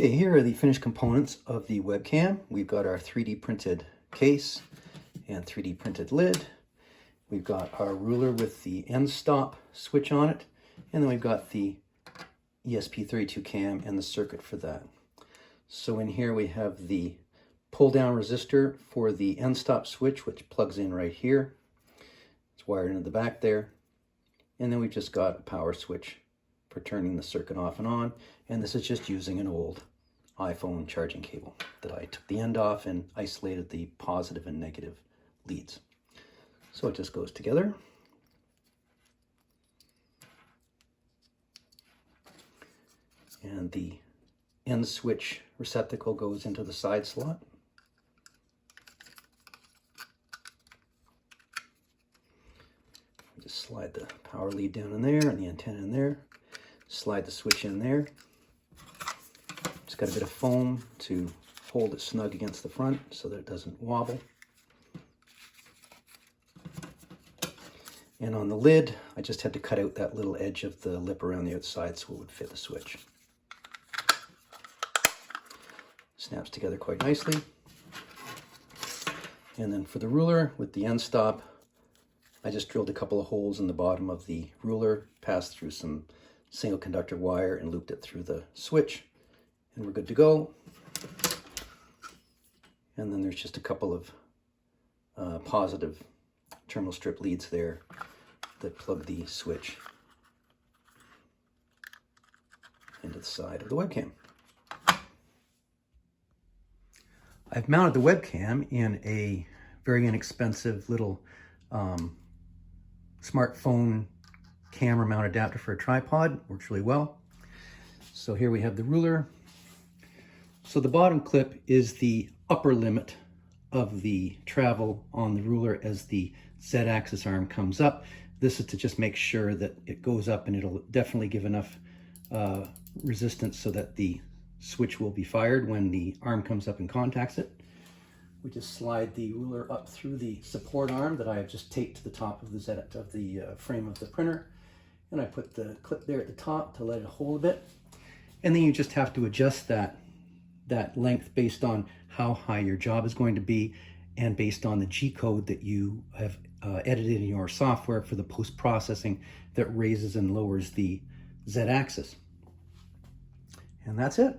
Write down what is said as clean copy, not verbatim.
Okay, here are the finished components of the webcam. We've got our 3D printed case and 3D printed lid. We've got our ruler with the end stop switch on it. And then we've got the ESP32 cam and the circuit for that. So in here we have the pull down resistor for the end stop switch, which plugs in right here. It's wired into the back there. And then we've just got a power switch for turning the circuit off and on. And this is just using an old iPhone charging cable that I took the end off and isolated the positive and negative leads. So it just goes together. And the end switch receptacle goes into the side slot. Just slide the power lead down in there and the antenna in there. Slide the switch in there. It's got a bit of foam to hold it snug against the front so that it doesn't wobble. And on the lid, I just had to cut out that little edge of the lip around the outside so it would fit the switch. Snaps together quite nicely. And then for the ruler with the end stop, I just drilled a couple of holes in the bottom of the ruler, passed through some single conductor wire and looped it through the switch, and we're good to go. And then there's just a couple of positive terminal strip leads there that plug the switch into the side of the webcam. I've mounted the webcam in a very inexpensive little smartphone camera mount adapter for a tripod. Works really well. So here we have the ruler. So the bottom clip is the upper limit of the travel on the ruler as the Z-axis arm comes up. This is to just make sure that it goes up, and it'll definitely give enough resistance so that the switch will be fired when the arm comes up and contacts it. We just slide the ruler up through the support arm that I have just taped to the top of the frame of the printer. And I put the clip there at the top to let it hold a bit. And then you just have to adjust that length based on how high your job is going to be and based on the G-code that you have edited in your software for the post-processing that raises and lowers the Z-axis. And that's it.